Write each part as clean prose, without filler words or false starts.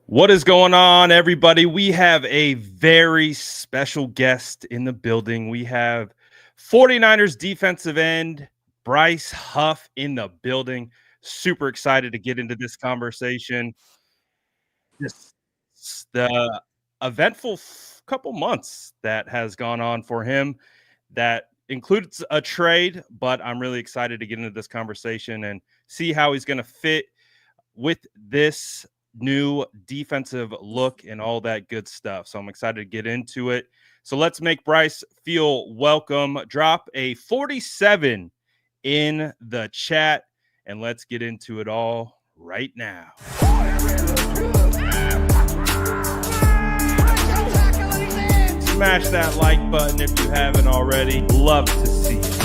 What is going on, everybody? We have a very special guest in the building. We have 49ers defensive end Bryce Huff in the building. Super excited to get into this conversation. This the eventful couple months that has gone on for him that includes a trade, but I'm really excited to get into this conversation and see how he's going to fit with this new defensive look and all that good stuff. So I'm excited to get into it. So let's make Bryce feel welcome. Drop a 47 in the chat and let's get into it all right now. Smash that like button if you haven't already. Love to see it.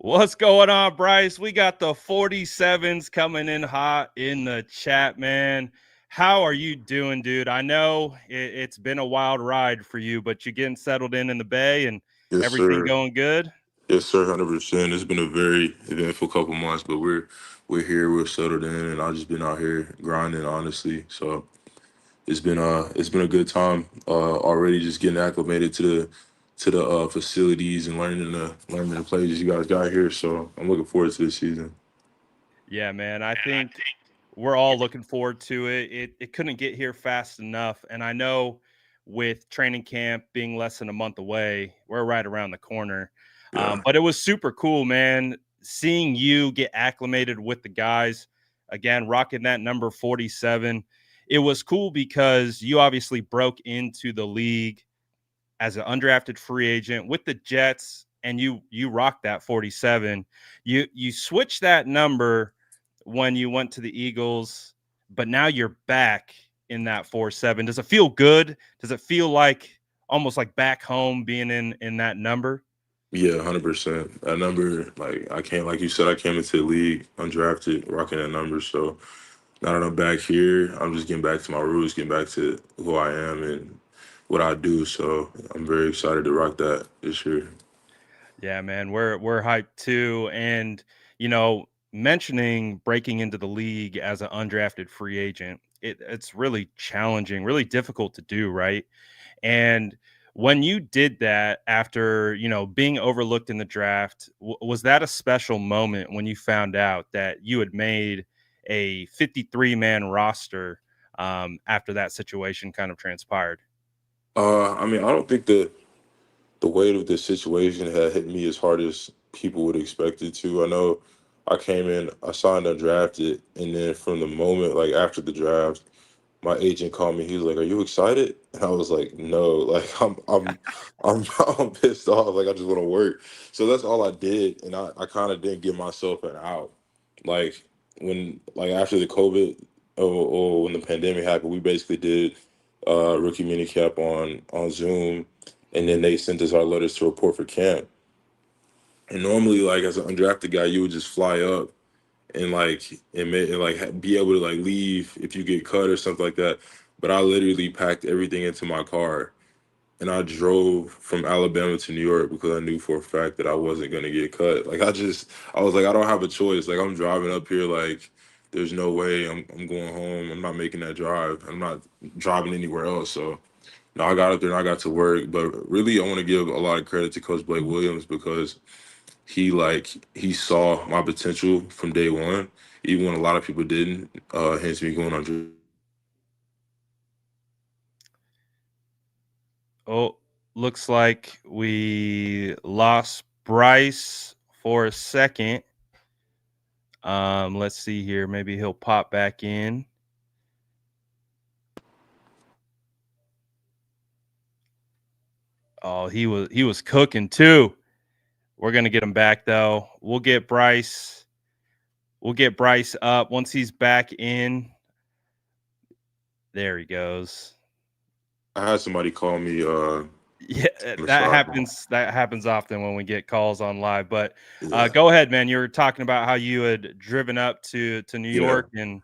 What's going on, Bryce? We got the 47s coming in hot in the chat, man. How are you doing, dude? I know it's been a wild ride for you, but you getting settled in the Bay and Yes, everything sir. going good? Yes, sir. 100%. It's been a very eventful couple months, but we're here. We're settled in, and I've just been out here grinding, honestly. So it's been a good time. Already just getting acclimated to the facilities and learning the plays you guys got here. So I'm looking forward to this season. Yeah, man. I think we're all looking forward to it. It couldn't get here fast enough. And I know with training camp being less than a month away, we're right around the corner. Yeah. But it was super cool, man, seeing you get acclimated with the guys. Again, rocking that number 47. It was cool because you obviously broke into the league as an undrafted free agent with the Jets, and you rocked that 47. You switched that number when you went to the Eagles, but now you're back in that 4-7. Does it feel good? Does it feel like almost like back home being in that number? Yeah, 100%. That number, like you said, I came into the league undrafted, rocking that number. So now that I'm back here, I'm just getting back to my roots, getting back to who I am and what I do. So I'm very excited to rock that this year. Yeah, man, we're hyped too. And mentioning breaking into the league as an undrafted free agent, it's really challenging, really difficult to do, right? And when you did that after, being overlooked in the draft, was that a special moment when you found out that you had made a 53-man roster after that situation kind of transpired? I mean, I don't think the weight of this situation had hit me as hard as people would expect it to. I know I came in, I signed undrafted, and then from the moment like after the draft, my agent called me. He was like, "Are you excited?" And I was like, "No, like I'm I'm pissed off. Like I just want to work." So that's all I did, and I kind of didn't give myself an out. Like like after the COVID or when the pandemic happened, we basically did rookie minicamp on Zoom, and then they sent us our letters to report for camp. And normally, like as an undrafted guy, you would just fly up and be able to like leave if you get cut or something like that. But I literally packed everything into my car and I drove from Alabama to New York because I knew for a fact that I wasn't gonna get cut. I was like, I don't have a choice. Like I'm driving up here, like there's no way I'm going home. I'm not making that drive. I'm not driving anywhere else. So no, I got up there and I got to work. But really, I want to give a lot of credit to Coach Blake Williams because he saw my potential from day one, even when a lot of people didn't. Hence me going on. Oh, looks like we lost Bryce for a second. Let's see here. Maybe he'll pop back in. Oh, he was cooking too. We're gonna get him back though. We'll get Bryce up once he's back in. There he goes. I had somebody call me Yeah, on the that side. happens. That happens often when we get calls on live. But Yeah, go ahead, man. You were talking about how you had driven up to New yeah. York, and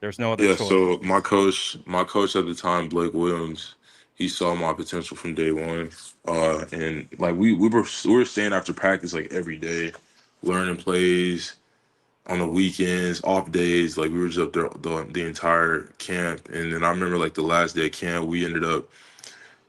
There's no other Yeah, choice. so my coach at the time, Blake Williams, he saw my potential from day one. And like we were staying after practice like every day, learning plays on the weekends, off days. Like we were just up there the entire camp. And then I remember like the last day of camp, we ended up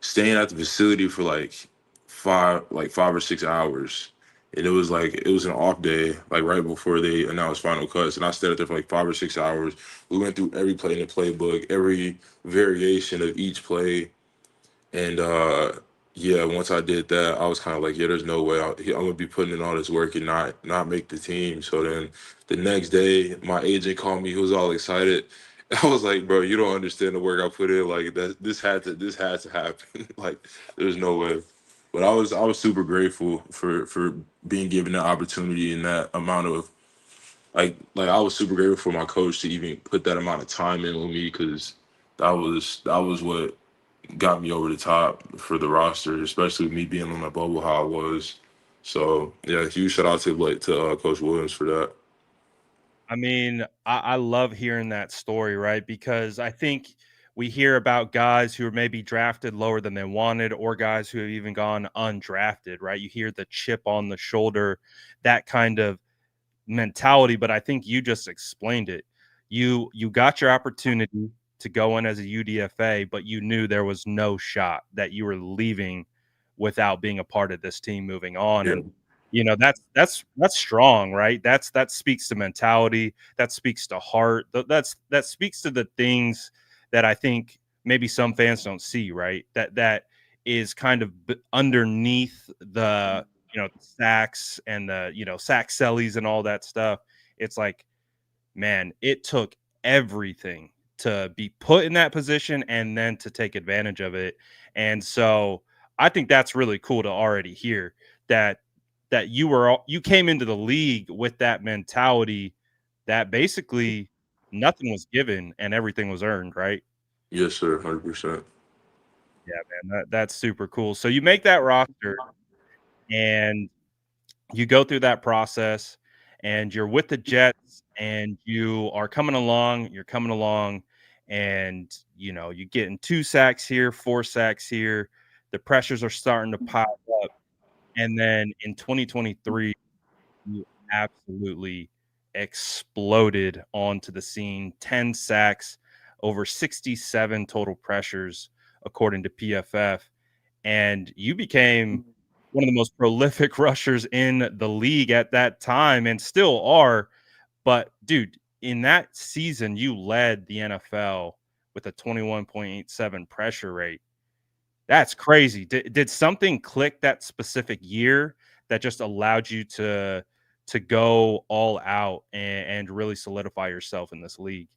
staying at the facility for like 5 or 6 hours. And it was an off day, like right before they announced final cuts. And I stayed out there for like 5 or 6 hours. We went through every play in the playbook, every variation of each play. And yeah, once I did that, I was kind of like, yeah, there's no way I'm gonna be putting in all this work and not make the team. So then the next day, my agent called me. He was all excited. I was like, bro, you don't understand the work I put in. Like that, this had to happen. Like there's no way. But I was super grateful for being given the opportunity and that amount of like I was super grateful for my coach to even put that amount of time in with me because that was what got me over the top for the roster, especially with me being on the bubble how I was. So yeah, huge shout out to Coach Williams for that. I mean, I love hearing that story, right? Because I think we hear about guys who are maybe drafted lower than they wanted, or guys who have even gone undrafted, right? You hear the chip on the shoulder, that kind of mentality, but I think you just explained it. You got your opportunity to go in as a UDFA, but you knew there was no shot that you were leaving without being a part of this team moving on. Yeah, And that's strong, right? That speaks to mentality, that speaks to heart. That speaks to the things that I think maybe some fans don't see, right? That is kind of underneath the sacks and the sack sellies and all that stuff. It's like, man, it took everything to be put in that position and then to take advantage of it. And so I think that's really cool to already hear that you came into the league with that mentality that basically nothing was given and everything was earned, right? yes, sir, 100%. Yeah, man, that's super cool. So you make that roster and you go through that process and you're with the Jets and you are coming along, and you're getting 2 sacks here, 4 sacks here. The pressures are starting to pile up. And then in 2023, you absolutely exploded onto the scene. 10 sacks, over 67 total pressures, according to PFF. And you became one of the most prolific rushers in the league at that time and still are. But, dude, in that season, you led the NFL with a 21.87 pressure rate. That's crazy. Did something click that specific year that just allowed you to go all out and really solidify yourself in this league?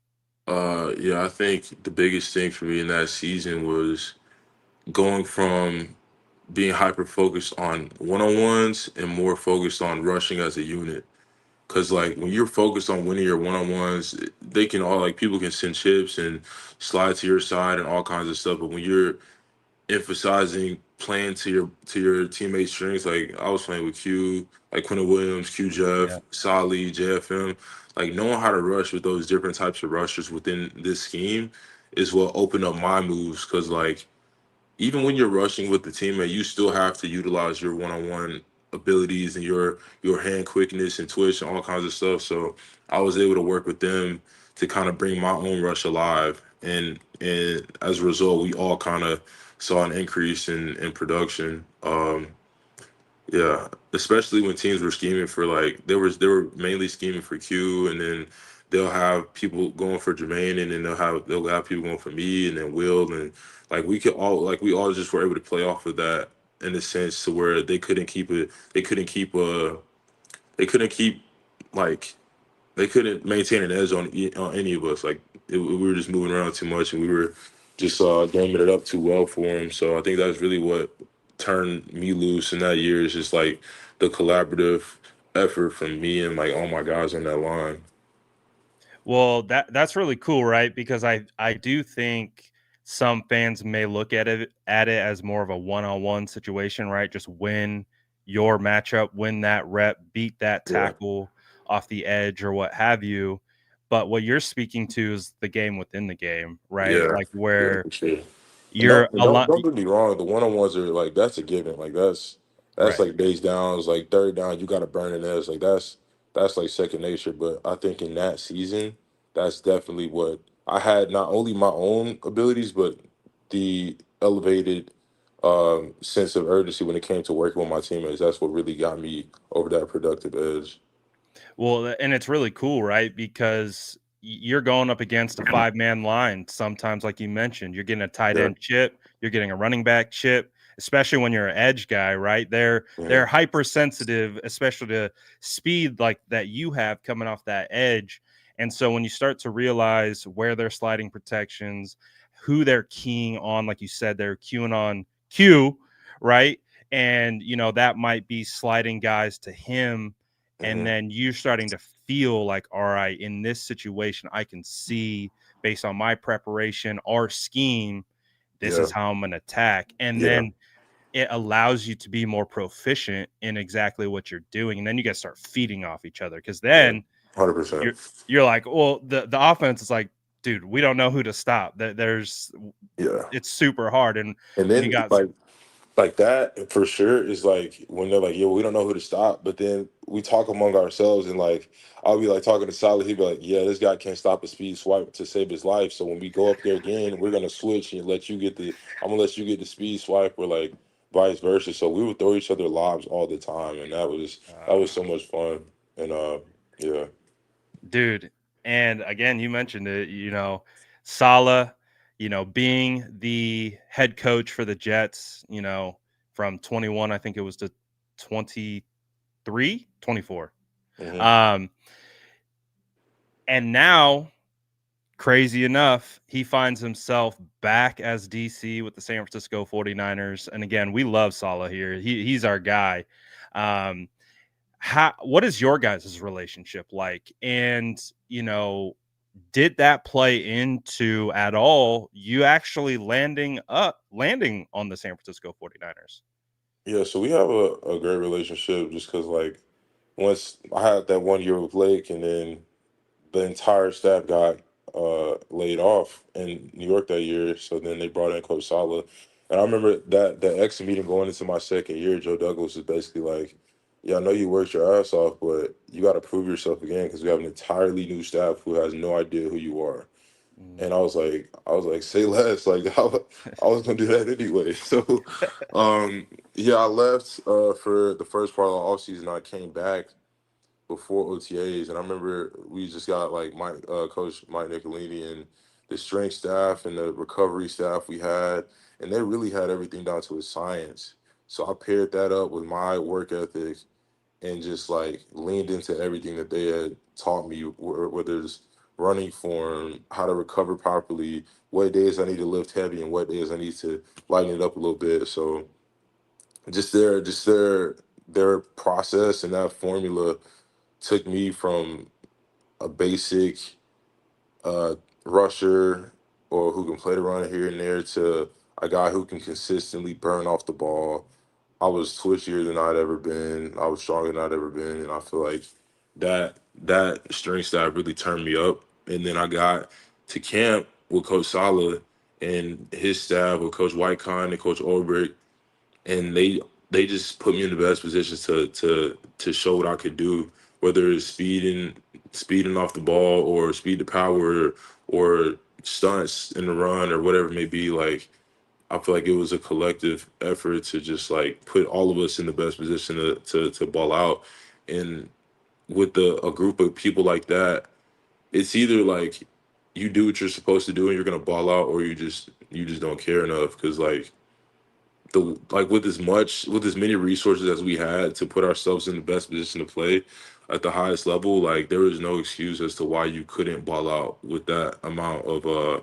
Yeah, I think the biggest thing for me in that season was going from being hyper focused on one on ones and more focused on rushing as a unit. Cause like when you're focused on winning your one on ones, they can all like people can send chips and slide to your side and all kinds of stuff. But when you're emphasizing playing to your teammates' strengths. Like I was playing with Q, like Quentin Williams, Q Yeah. Jeff, Solly, JFM. Like knowing how to rush with those different types of rushers within this scheme is what opened up my moves. Cause like even when you're rushing with the teammate, you still have to utilize your one-on-one abilities and your hand quickness and twitch and all kinds of stuff. So I was able to work with them to kind of bring my own rush alive, and as a result, we all kind of saw an increase in production. Yeah, especially when teams were scheming for like they were mainly scheming for Q, and then they'll have people going for Jermaine, and then they'll have people going for me, and then Will, and like we all just were able to play off of that in a sense to where they couldn't keep like they couldn't maintain an edge on any of us. Like we were just moving around too much, and we were just gaming it up too well for him. So I think that's really what turned me loose in that year. Is just like the collaborative effort from me and like all my guys on that line. Well, that's really cool, right? Because I do think some fans may look at it as more of a one-on-one situation, right? Just win your matchup, win that rep, beat that Yeah. tackle off the edge or what have you. But what you're speaking to is the game within the game, right? Yeah, Like yeah, where for sure. And you're a lot, don't get me wrong, the one on ones are like that's a given. Like that's right? like base downs, like third down, you got to burn an edge. Like that's like second nature. But I think in that season, that's definitely what I had. Not only my own abilities, but the elevated sense of urgency when it came to working with my teammates. That's what really got me over that productive edge. Well, and it's really cool, right? Because you're going up against a five-man line sometimes, like you mentioned. You're getting a tight Yeah. end chip, you're getting a running back chip, especially when you're an edge guy, right? They're Mhm. hypersensitive, especially to speed like that you have coming off that edge. And so when you start to realize where they're sliding protections, who they're keying on, like you said, they're queuing on Q, right? And that might be sliding guys to him, and Mhm. then you're starting to feel like, all right, in this situation I can see, based on my preparation or scheme, this Yeah. is how I'm going to attack. And Yeah. then it allows you to be more proficient in exactly what you're doing, and then you guys start feeding off each other, because Yeah. then 100%. you're like, well, the offense is like, dude, we don't know who to stop. There's Yeah. It's super hard. And And when you then got like that for sure is like when they're like, "Yo, we don't know who to stop," but then we talk among ourselves, and like I'll be like talking to Solid, he'd be like, "Yeah, this guy can't stop a speed swipe to save his life. So when we go up there again, we're gonna switch and let you get the I'm gonna let you get the speed swipe, or like vice versa." So we would throw each other lobs all the time, and that was so much fun. And yeah, dude. And again, you mentioned it, Salah, being the head coach for the Jets, from 21, I think it was, to 23, 24. hmm Um, and now, crazy enough, he finds himself back as DC with the San Francisco 49ers. And again, we love Salah here. He's our guy. Um, what is your guys' relationship like? And, did that play into at all you actually landing on the San Francisco 49ers? yeah. So we have a great relationship just because like once I had that 1 year with Blake, and then the entire staff got laid off in New York that year. So then they brought in Coach Sala. And I remember that the exit meeting going into my second year, Joe Douglas was basically like, "Yeah, I know you worked your ass off, but you got to prove yourself again because we have an entirely new staff who has no idea who you are." Mm. And I was like, say less. Like I was gonna do that anyway. So, yeah, I left for the first part of the offseason. I came back before OTAs, and I remember we just got like Coach Mike Nicolini and the strength staff and the recovery staff we had, and they really had everything down to a science. So I paired that up with my work ethic and just like leaned into everything that they had taught me, whether it's running form, how to recover properly, what days I need to lift heavy, and what days I need to lighten it up a little bit. So just their process and that formula took me from a basic uh, rusher or who can play the run here and there to a guy who can consistently burn off the ball. I was twitchier than I'd ever been. I was stronger than I'd ever been, and I feel like that strength staff really turned me up. And then I got to camp with Coach Sala and his staff with Coach Whitecon and Coach Ulbrich, and they just put me in the best positions to show what I could do, whether it's speeding off the ball or speed to power or stunts in the run or whatever it may be. Like I feel like it was a collective effort to just like put all of us in the best position to ball out. And with a group of people like that, it's either like you do what you're supposed to do and you're gonna ball out, or you just don't care enough because the like with as many resources as we had to put ourselves in the best position to play at the highest level, like there was no excuse as to why you couldn't ball out with that amount of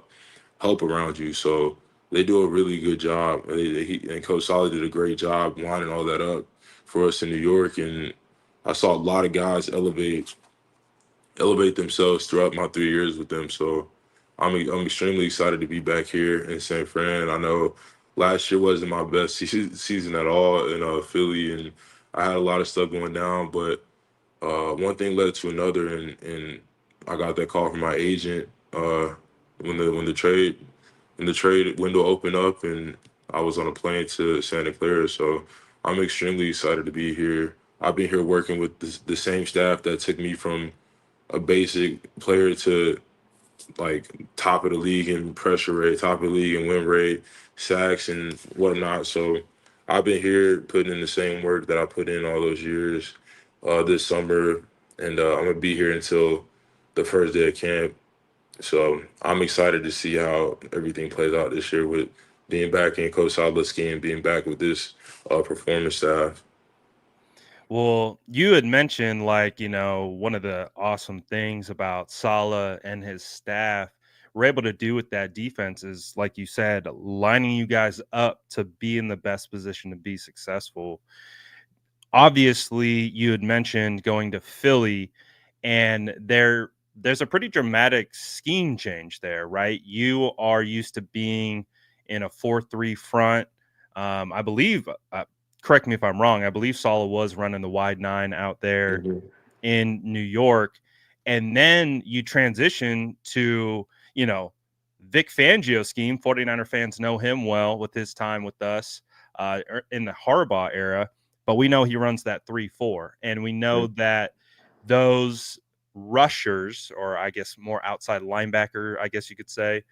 help around you. So they do a really good job, and, and Coach Solid did a great job lining all that up for us in New York. And I saw a lot of guys elevate themselves throughout my 3 years with them. So I'm extremely excited to be back here in San Fran. I know last year wasn't my best season at all in Philly, and I had a lot of stuff going down. But one thing led to another, and I got that call from my agent when the trade window opened up, and I was on a plane to Santa Clara. So I'm extremely excited to be here. I've been here working with the same staff that took me from a basic player to like top of the league in pressure rate, top of the league in win rate, sacks and whatnot. So I've been here putting in the same work that I put in all those years this summer, and I'm gonna be here until the first day of camp. So I'm excited to see how everything plays out this year with being back in Coach Sadlowski and being back with this performance staff. Well, you had mentioned, like, one of the awesome things about Saleh and his staff were able to do with that defense is, like you said, lining you guys up to be in the best position to be successful. Obviously, you had mentioned going to Philly, and there's a pretty dramatic scheme change there, right? You are used to being in a 4-3 front. I believe, correct me if I'm wrong, I believe Saleh was running the wide nine out there Mhm. in New York. And then you transition to, Vic Fangio scheme. 49er fans know him well with his time with us in the Harbaugh era, but we know he runs that 3-4. And we know that those rushers, or I guess more outside linebacker, I guess you could say,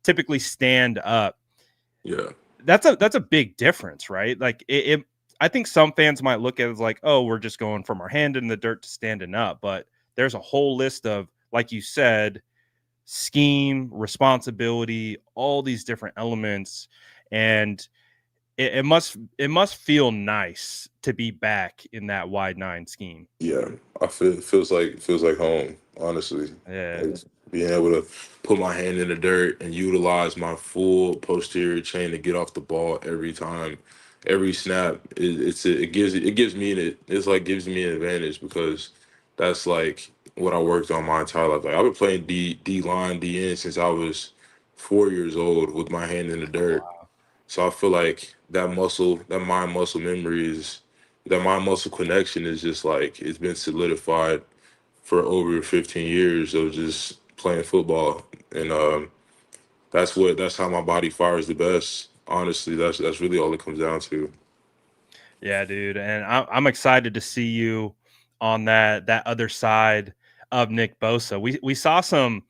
typically stand up. Yeah, That's a big difference, right? Like I think some fans might look at it as like, oh, we're just going from our hand in the dirt to standing up. But there's a whole list of, like you said, scheme, responsibility, all these different elements. And it must feel nice to be back in that wide nine scheme. yeah. I feel it feels like home. Honestly, Yeah. like being able to put my hand in the dirt and utilize my full posterior chain to get off the ball every time, every snap. It gives me an advantage because that's like what I worked on my entire life. Like I've been playing D line D N since I was 4 years old with my hand in the dirt. So I feel like that mind muscle memory that mind muscle connection is just like it's been solidified for over 15 years of just playing football, and that's how my body fires the best. Honestly, that's really all it comes down to. Yeah, dude, and I'm excited to see you on that other side of Nick Bosa. We saw some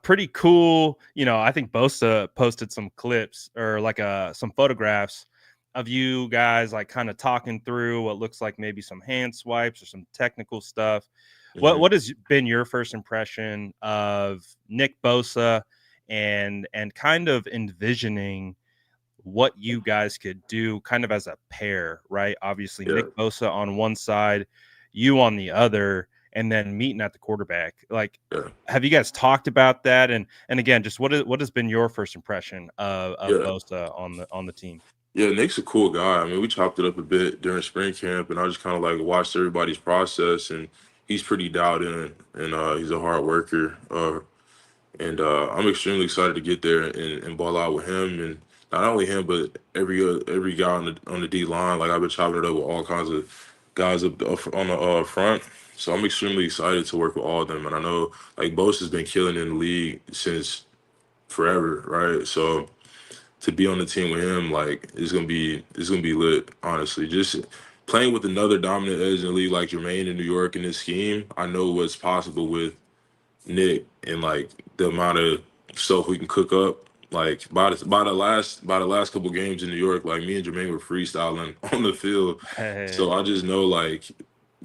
pretty cool. I think Bosa posted some clips or like some photographs of you guys like kind of talking through what looks like maybe some hand swipes or some technical stuff. What Hmm. has been your first impression of Nick Bosa and kind of envisioning what you guys could do kind of as a pair, right? Obviously, Yeah, Nick Bosa on one side, you on the other, and then meeting at the quarterback. Like, yeah, have you guys talked about that? And again, just what has been your first impression of yeah. Bosa on the team? Yeah, Nick's a cool guy. I mean, we chopped it up a bit during spring camp, and I just kind of like watched everybody's process, and he's pretty dialed in, and he's a hard worker. And I'm extremely excited to get there and ball out with him, and not only him, but every guy on the D line. Like I've been chopping it up with all kinds of guys up on the front, so I'm extremely excited to work with all of them. And I know like Bose has been killing in the league since forever, right? So to be on the team with him, like it's gonna be lit. Honestly, just playing with another dominant edge in the league like Jermaine in New York in this scheme, I know what's possible with Nick and like the amount of stuff we can cook up. Like by the last couple games in New York, like me and Jermaine were freestyling on the field. Hey, So I just know like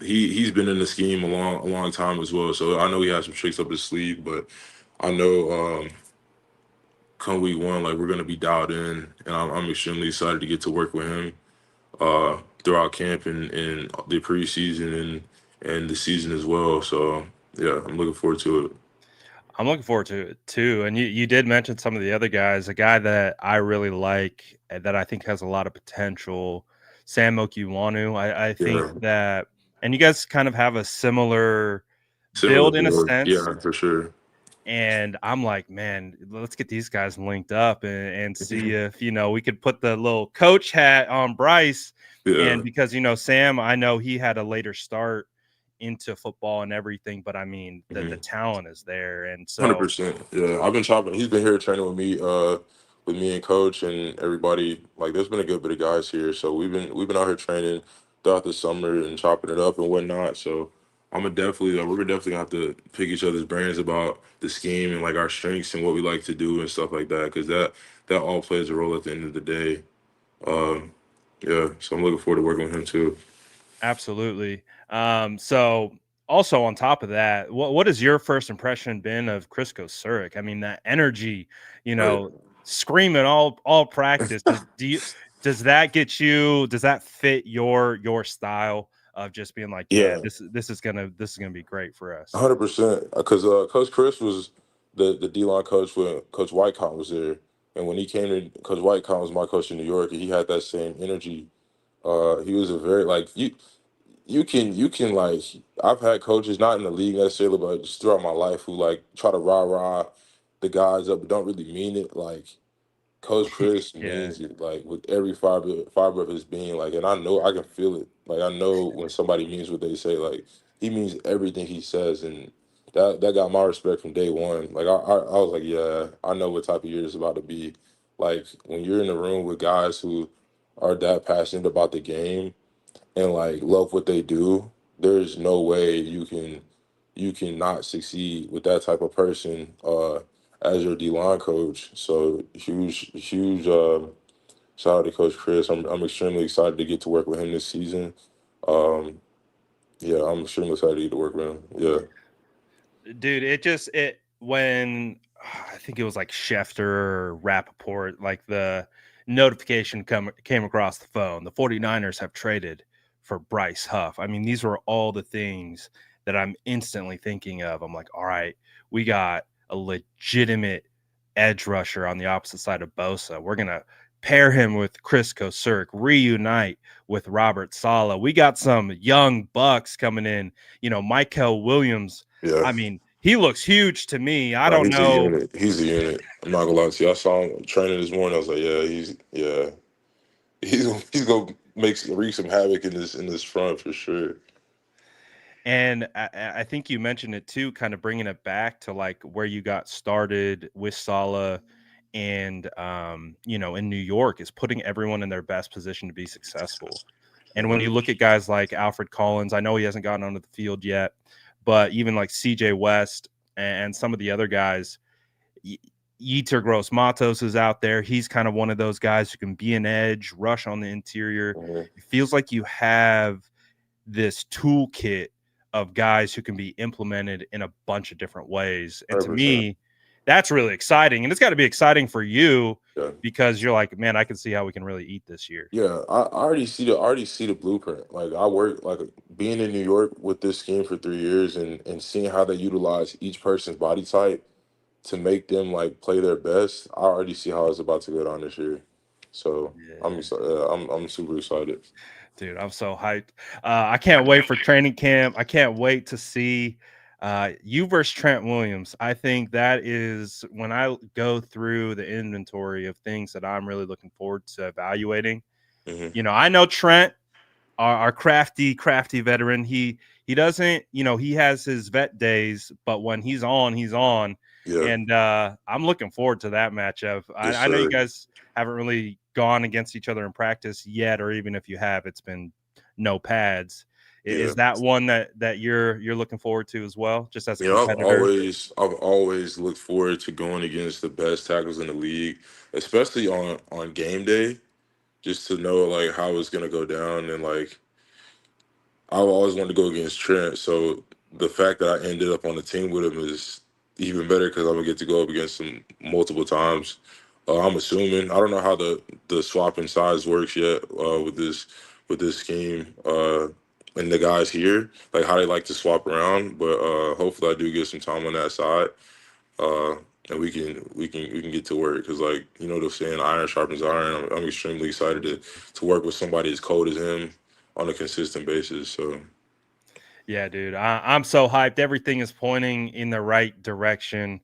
he's been in the scheme a long time as well. So I know he has some tricks up his sleeve, but I know come week one, like we're gonna be dialed in, and I'm extremely excited to get to work with him throughout camp and the preseason and the season as well. So yeah, I'm looking forward to it. I'm looking forward to it too. And you did mention some of the other guys. A guy that I really like that I think has a lot of potential, Sam Okiwanu. I think Yeah. that, and you guys kind of have a similar Similar build in a build, sense. yeah, for sure. And I'm like, man, let's get these guys linked up and see if, we could put the little coach hat on Bryce. Yeah, And because, Sam, I know he had a later start into football and everything, but I mean the talent is there, and so 100%. Yeah, I've been chopping. He's been here training with me and coach and everybody. Like, there's been a good bit of guys here, so we've been out here training throughout the summer and chopping it up and whatnot. So I'm gonna definitely we're gonna definitely have to pick each other's brains about the scheme and like our strengths and what we like to do and stuff like that, because that all plays a role at the end of the day. Um, yeah, so I'm looking forward to working with him too. absolutely. So also on top of that, what has your first impression been of Crisco Zurich? I mean, that energy, you Right. know, screaming all practice. Does that get you? Does that fit your style of just being like, yeah, Yeah. this is gonna be great for us? 100%. Because Coach Chris was the D line coach when Coach Whitecott was there, and when he came to Coach Whitecott was my coach in New York, and he had that same energy. He was a very like you can like I've had coaches not in the league necessarily, but just throughout my life who like try to rah the guys up, but don't really mean it. Like Coach Chris Yeah. means it, like with every fiber of his being, like, and I know I can feel it. Like I know when somebody means what they say. Like he means everything he says, and that got my respect from day one. Like I was like, yeah, I know what type of year it's about to be. Like when you're in the room with guys who are that passionate about the game and like love what they do, there's no way you can not succeed with that type of person as your D line coach. So huge shout out to Coach Chris. I'm extremely excited to get to work with him this season. Um, yeah, I'm extremely excited to get to work with him. Yeah. Dude, it when I think it was like Schefter or Rappaport, like the notification came across the phone. The 49ers have traded for Bryce Huff. I mean, these were all the things that I'm instantly thinking of. I'm like, all right, we got a legitimate edge rusher on the opposite side of Bosa. We're gonna pair him with Chris Kosirk, reunite with Robert Sala. We got some young bucks coming in, Michael Williams. Yeah. I mean, he looks huge to me. I Nah, don't he's a know. unit. He's a unit. I'm not gonna lie to you. I saw him training this morning. I was like, yeah, he's gonna wreak some havoc in this front for sure. And I think you mentioned it too, kind of bringing it back to like where you got started with Sala and, in New York, is putting everyone in their best position to be successful. And when you Mhm. look at guys like Alfred Collins, I know he hasn't gotten onto the field yet, but even like CJ West and some of the other guys, Yetur Gross Matos is out there. He's kind of one of those guys who can be an edge, rush on the interior. Mhm. It feels like you have this toolkit of guys who can be implemented in a bunch of different ways. And to 100%. me, that's really exciting. And it's got to be exciting for you Yeah. because you're like, man, I can see how we can really eat this year. Yeah, I already see the blueprint. Like I work like being in New York with this scheme for 3 years and seeing how they utilize each person's body type to make them like play their best. I already see how it's about to go down this year. So I'm Yeah. excited. I'm super excited. Dude, I'm so hyped. I can't wait for training camp. I can't wait to see you versus Trent Williams. I think that is when I go through the inventory of things that I'm really looking forward to evaluating. Hmm. I know Trent, our crafty veteran. He doesn't, he has his vet days, but when he's on, he's on. Yeah. And I'm looking forward to that matchup. Yes, I know you sir. guys haven't really gone against each other in practice yet, or even if you have, it's been no pads. Yeah. Is that one that you're looking forward to as well, just as a You know, competitor? I've always looked forward to going against the best tackles in the league, especially on game day, just to know like how it's gonna go down and like I've always wanted to go against Trent, so the fact that I ended up on the team with him is even better because I'm gonna get to go up against him multiple times. I'm assuming I don't know how the swapping size works yet with this scheme and the guys here, like how they like to swap around. But hopefully I do get some time on that side, uh, and we can get to work because like the saying, iron sharpens iron. I'm extremely excited to work with somebody as cold as him on a consistent basis. So. Yeah, dude, I'm so hyped. Everything is pointing in the right direction,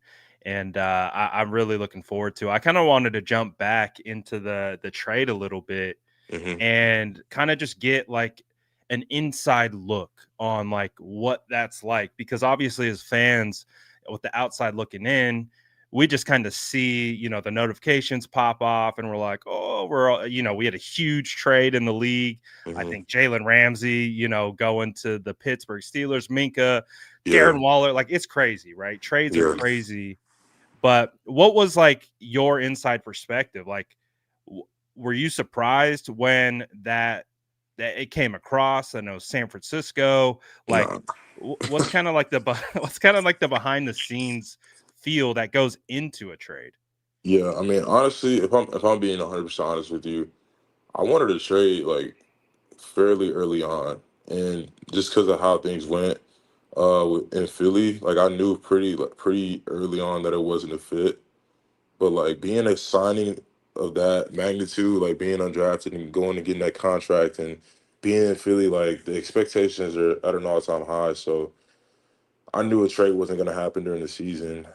and I'm really looking forward to. I kind of wanted to jump back into the trade a little bit Hmm. and kind of just get like an inside look on like what that's like, because obviously as fans with the outside looking in, we just kind of see, the notifications pop off and we're like, oh, we had a huge trade in the league. I Hmm. think Jalen Ramsey, going to the Pittsburgh Steelers, Minka, Yeah, Darren Waller, like it's crazy, right? Trades are yeah, crazy. But what was like your inside perspective? Like, were you surprised when that it came across? I know San Francisco. Like, nah, what's kind of like the what's kind of like the behind the scenes feel that goes into a trade? yeah. I mean, honestly, if I'm being 100% honest with you, I wanted to trade like fairly early on, and just because of how things went in Philly, like I knew pretty early on that it wasn't a fit. But like being a signing of that magnitude, like being undrafted and going and getting that contract and being in Philly, like the expectations are at an all time high. So I knew a trade wasn't gonna happen during the season.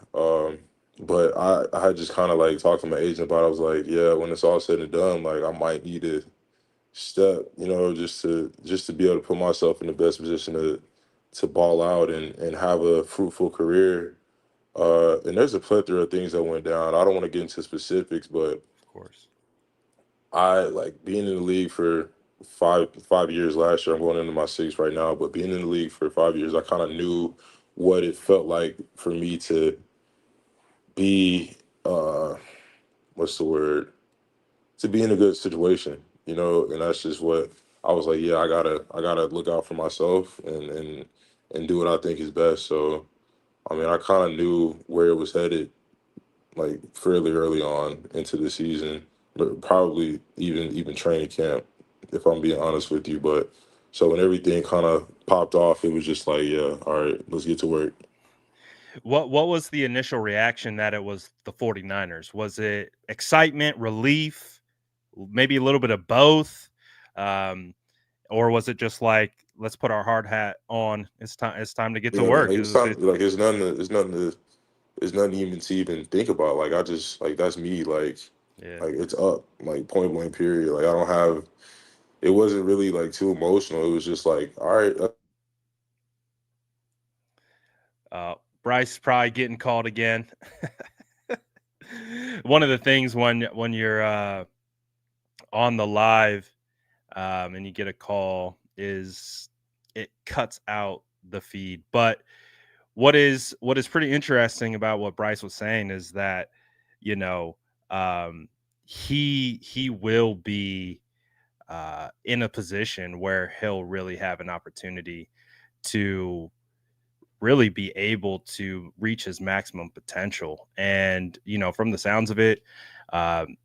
But I had just kind of like talked to my agent about it. I was like, yeah, when it's all said and done, like I might need to step, just to be able to put myself in the best position to ball out and have a fruitful career. And there's a plethora of things that went down. I don't want to get into specifics, but Of course. I like being in the league for five years last year. I'm going into my sixth right now, but being in the league for 5 years, I kind of knew what it felt like for me to be what's the word? To be in a good situation, and that's just what I was like, yeah, I gotta look out for myself and do what I think is best. So I mean, I kind of knew where it was headed like fairly early on into the season, but probably even training camp, if I'm being honest with you. But so when everything kind of popped off, it was just like, yeah, all right, let's get to work. What was the initial reaction that it was the 49ers? Was it excitement, relief, maybe a little bit of both? Um, or was it just like, let's put our hard hat on. It's time to get to Yeah, work. like it's not like it's nothing even to even think about. Like I just like that's me. Yeah. Like it's up. Like point blank period. Like I don't have. It wasn't really like too emotional. It was just like, all right, Uh, Bryce probably getting called again. One of the things when you're on the live, and you get a call, is it cuts out the feed. But what is pretty interesting about what Bryce was saying is that, you know he will be in a position where he'll really have an opportunity to really be able to reach his maximum potential. And, from the sounds of it,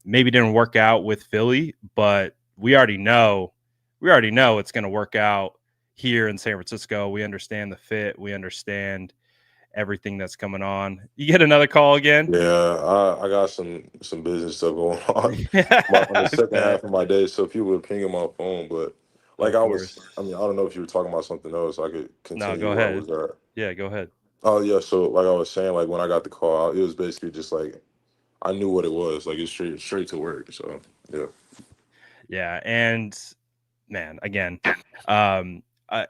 maybe didn't work out with Philly, but we already know it's going to work out here in San Francisco. We understand the fit. We understand everything that's coming on. You get another call again? yeah, I got some business stuff going on Yeah, on the I second bet. half of my day, so people were pinging my phone. But like Of I was, course. I mean, I don't know if you were talking about something else. I could No, go continue where I ahead. was at. Yeah, go ahead. Oh yeah, so like I was saying, like when I got the call, it was basically just like I knew what it was. Like it's straight to work. So yeah, Yeah, and man, again,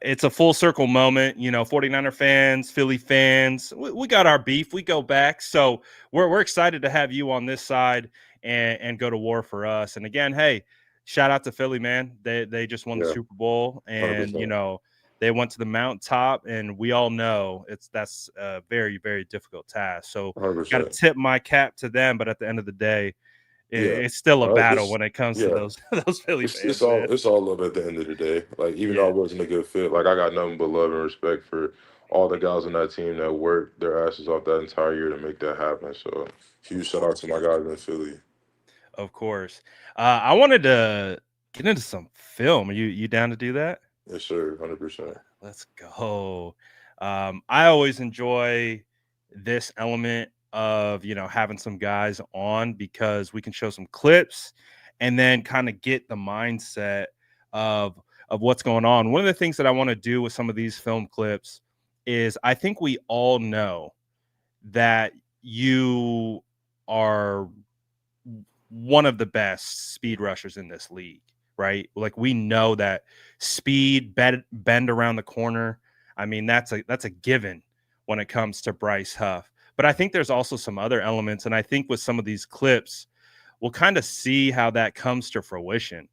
it's a full circle moment. 49er fans, Philly fans, we got our beef. We go back. So we're excited to have you on this side and go to war for us. And again, hey, shout out to Philly, man. They just won the yeah, Super Bowl, and 100%, they went to the mountaintop, and we all know that's a very, very difficult task. So hundred got to percent. tip my cap to them. But at the end of the day, Yeah, it's still a battle this when it comes to yeah, those those Philly it's fans, man. all love at the end of the day. Like even though I Yeah, wasn't a good fit, like I got nothing but love and respect for all the guys on that team that worked their asses off that entire year to make that happen. So of huge shout out to course, my guys in Philly. of course. I wanted to get into some film. You down to do that? Yes, sir, 100%. Let's go. I always enjoy this element of having some guys on, because we can show some clips and then kind of get the mindset of what's going on. One of the things that I want to do with some of these film clips is, I think we all know that you are one of the best speed rushers in this league. right? Like we know that speed, bend around the corner. I mean, that's a given when it comes to Bryce Huff. But I think there's also some other elements, and I think with some of these clips, we'll kind of see how that comes to fruition.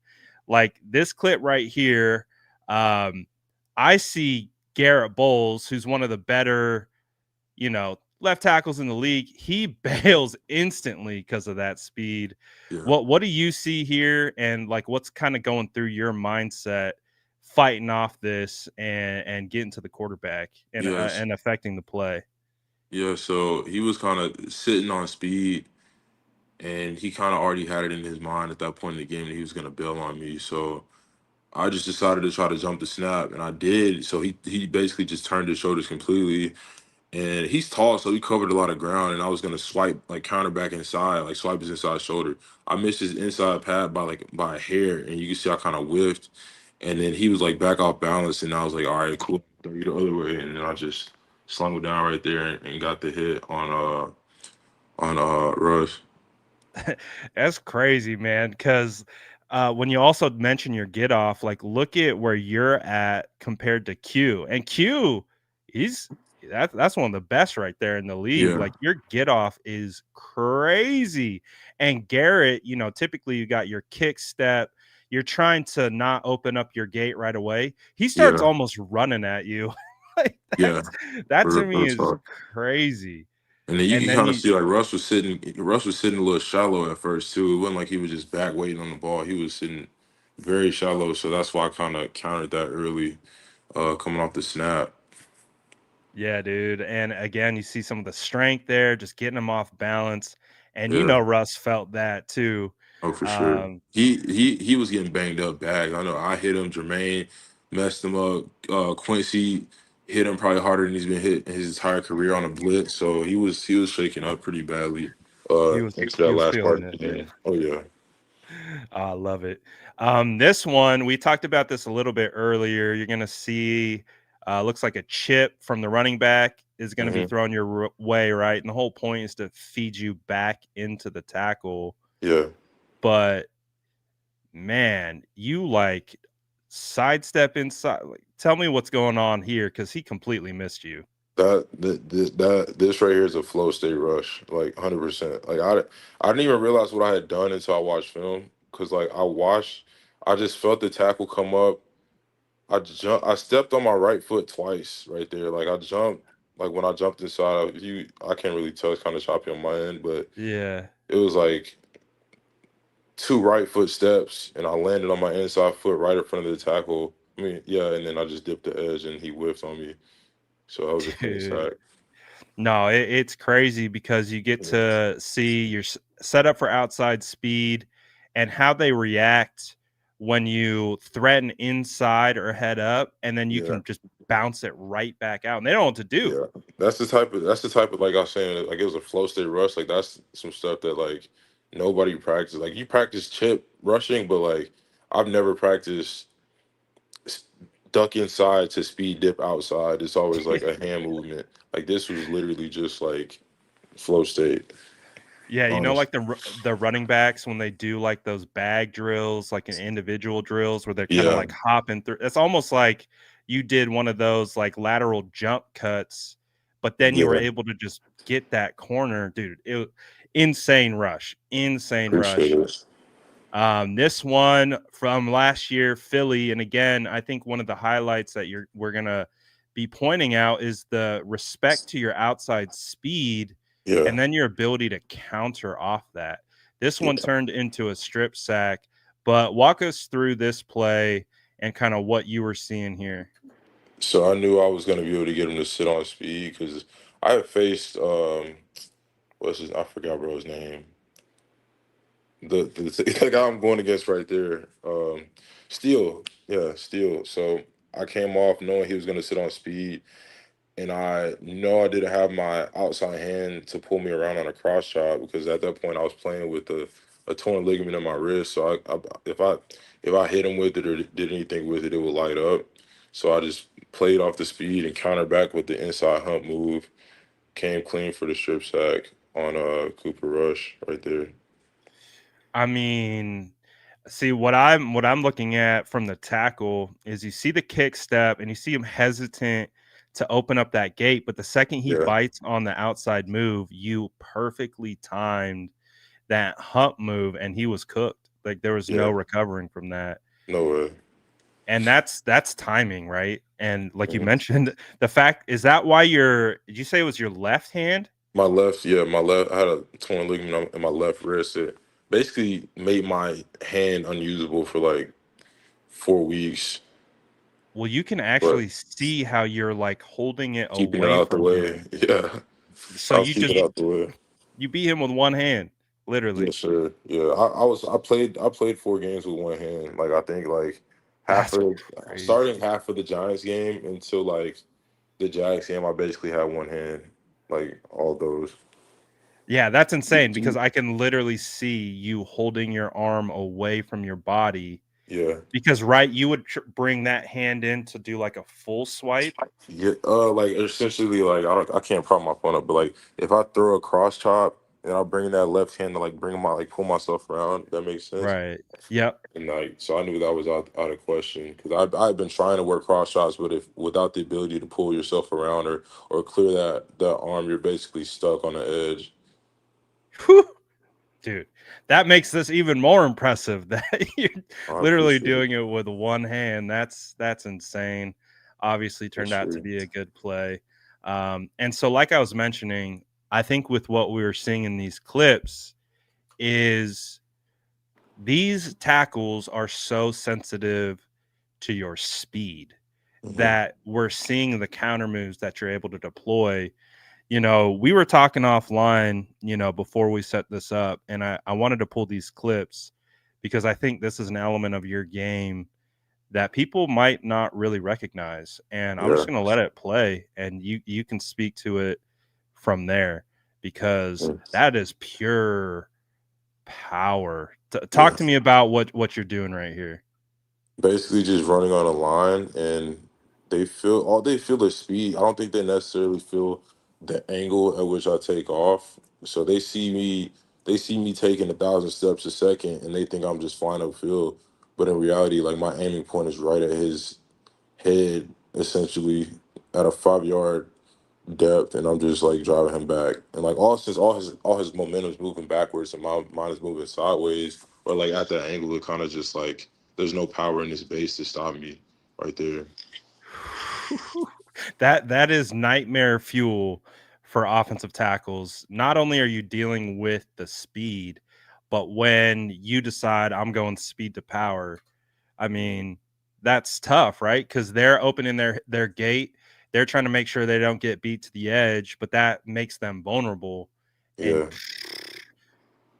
Like this clip right here, I see Garrett Bowles, who's one of the better, left tackles in the league. He bails instantly because of that speed. Yeah. What do you see here, and like what's kind of going through your mindset fighting off this and getting to the quarterback Yes. and affecting the play? Yeah. So he was kind of sitting on speed, and he kind of already had it in his mind at that point in the game that he was going to bail on me. So I just decided to try to jump the snap, and I did. So he basically just turned his shoulders completely, and he's tall, so he covered a lot of ground. And I was gonna swipe like counter back inside, like swipe his inside shoulder. I missed his inside pad by a hair, and you can see I kind of whiffed. And then he was like back off balance, and I was like, all right, cool, throw you the other way, and then I just slung it down right there and got the hit on Rush. That's crazy, man. Because when you also mention your get off, like look at where you're at compared to Q. And Q, he's that's one of the best right there in the league. Yeah, Like your get off is crazy. And Garrett, typically you got your kick step. You're trying to not open up your gate right away. He starts yeah, almost running at you. Like yeah. that to me Real is talk. crazy. And then you And can then kind of you see like Russ was sitting a little shallow at first too. It wasn't like he was just back waiting on the ball. He was sitting very shallow, so that's why I kind of countered that early, coming off the snap. Yeah, dude. And again, you see some of the strength there, just getting him off balance. And Yeah, Russ felt that too. oh for sure. Um, He was getting banged up bad. I know I hit him. Jermaine messed him up. Quincy hit him probably harder than he's been hit in his entire career on a blitz. So he was shaking up pretty badly. he was Into he that was last part feeling of the it. game. Oh yeah, I love it. This one, we talked about this a little bit earlier. You're gonna see looks like a chip from the running back is gonna be hmm thrown your way, right? And the whole point is to feed you back into the tackle. yeah. But man, you like sidestep inside. Like, tell me what's going on here because he completely missed you. This right here is a flow state rush, like 100%. Like I didn't even realize what I had done until I watched film. Cause like I just felt the tackle come up. I stepped on my right foot twice right there. Like I jumped, like when I jumped inside. I can't really tell. It's kind of choppy on my end, but Yeah, it was like two right foot steps, and I landed on my inside foot right in front of the tackle. I mean, yeah, and then I just dipped the edge, and he whiffed on me. So that was a clean dude. sack. No, it's crazy because you get Yeah, to see you're set up for outside speed and how they react when you threaten inside or head up, and then you yeah. can just bounce it right back out, and they don't know what to do. Yeah, that's the type of like I was saying, like it was a flow state rush. Like that's some stuff that like nobody practices. Like you practice chip rushing, but like I've never practiced s- duck inside to speed dip outside. It's always like a hand movement. Like this was literally just like flow state. Yeah, Honest. like the running backs when they do like those bag drills, like an individual drills where they're kind of Yeah, like hopping through. It's almost like you did one of those like lateral jump cuts, but then you were yeah. able to just get that corner, dude. Insane rush, insane Appreciate rush. it. This one from last year, Philly, and again, I think one of the highlights that we're gonna be pointing out is the respect to your outside speed, Yeah, and then your ability to counter off that. This one yeah. turned into a strip sack, but walk us through this play and kind of what you were seeing here. So I knew I was gonna be able to get him to sit on speed because I had faced what's his I forgot bro's name. The guy I'm going against right there, Steele. Yeah, Steele. So I came off knowing he was going to sit on speed, and I know I didn't have my outside hand to pull me around on a cross chop because at that point I was playing with a torn ligament in my wrist. So if I hit him with it or did anything with it, it would light up. So I just played off the speed and countered back with the inside hump move. Came clean for the strip sack on Cooper Rush right there. I mean, See what I'm looking at from the tackle is you see the kick step and you see him hesitant to open up that gate, but the second he Yeah, bites on the outside move, you perfectly timed that hump move and he was cooked. Like there was no yeah, recovering from that. no way. And that's timing, right? And like you Mhm. mentioned, the fact is that why did you say it was your left hand? My left, yeah, my left. I had a torn ligament in my left wrist. It basically made my hand unusable for like 4 weeks. Well, you can But actually see how you're like holding it keeping it away out the from way, him. yeah, So I was keeping it out the way. you beat him with one hand, literally. Yes, sir. Yeah, I played 4 games with one hand. Like I think like half That's of starting crazy. half of the Giants game until like the Jags game, I basically had one hand. Like all those. Yeah, that's insane because I can literally see you holding your arm away from your body Yeah. because right, you would bring that hand in to do like a full swipe. Yeah, like essentially, like I can't prop my phone up, but like if I throw a cross chop and I bring that left hand to like bring my like pull myself around, if that makes sense. Right. Yep. And like so, I knew that was out of question because I've been trying to work cross shots, but if without the ability to pull yourself around or clear that arm, you're basically stuck on the edge. Whew. Dude, that makes this even more impressive that you're I literally appreciate it. doing it with one hand. That's insane. Obviously turned Yes, out to sir. be a good play. And so like I was mentioning, I think with what we were seeing in these clips is these tackles are so sensitive to your speed Hmm. that we're seeing the counter moves that you're able to deploy. We were talking offline, before we set this up, and I wanted to pull these clips because I think this is an element of your game that people might not really recognize. And I'm Yeah. just going to let it play and you can speak to it from there because Mm. that is pure power. Talk Yeah. to me about what you're doing right here. Basically just running on a line and they feel the speed. I don't think they necessarily feel the angle at which I take off. So they see me taking 1,000 steps a second and they think I'm just flying upfield. But in reality, like my aiming point is right at his head, essentially at a 5 yard depth, and I'm just like driving him back. And like all his momentum's moving backwards and mine is moving sideways. Or like at that angle, it kind of just like there's no power in his base to stop me right there. That is nightmare fuel for offensive tackles. Not only are you dealing with the speed, but when you decide I'm going speed to power, I mean, that's tough, right? Because they're opening their gate. They're trying to make sure they don't get beat to the edge, but that makes them vulnerable. And Yeah.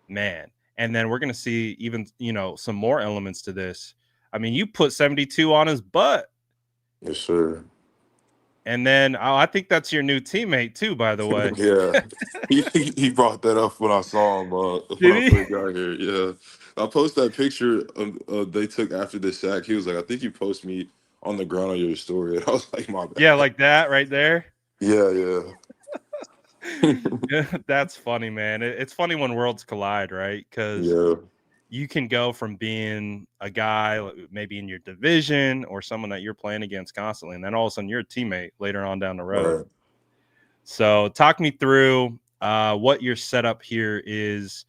man, and then we're gonna see even some more elements to this. I mean, you put 72 on his butt. Yes, sir. And then I think that's your new teammate too, by the way. Yeah. He brought that up when I saw him when I Did he? first got here. Yeah. I posted that picture they took after the sack. He was like, I think you post me on the ground on your story. And I was like, my Yeah, bad. like that right there. Yeah, yeah. Yeah, that's funny, man. It's funny when worlds collide, right? Because Yeah. you can go from being a guy maybe in your division or someone that you're playing against constantly, and then all of a sudden you're a teammate later on down the road. Right. So talk me through what your setup here is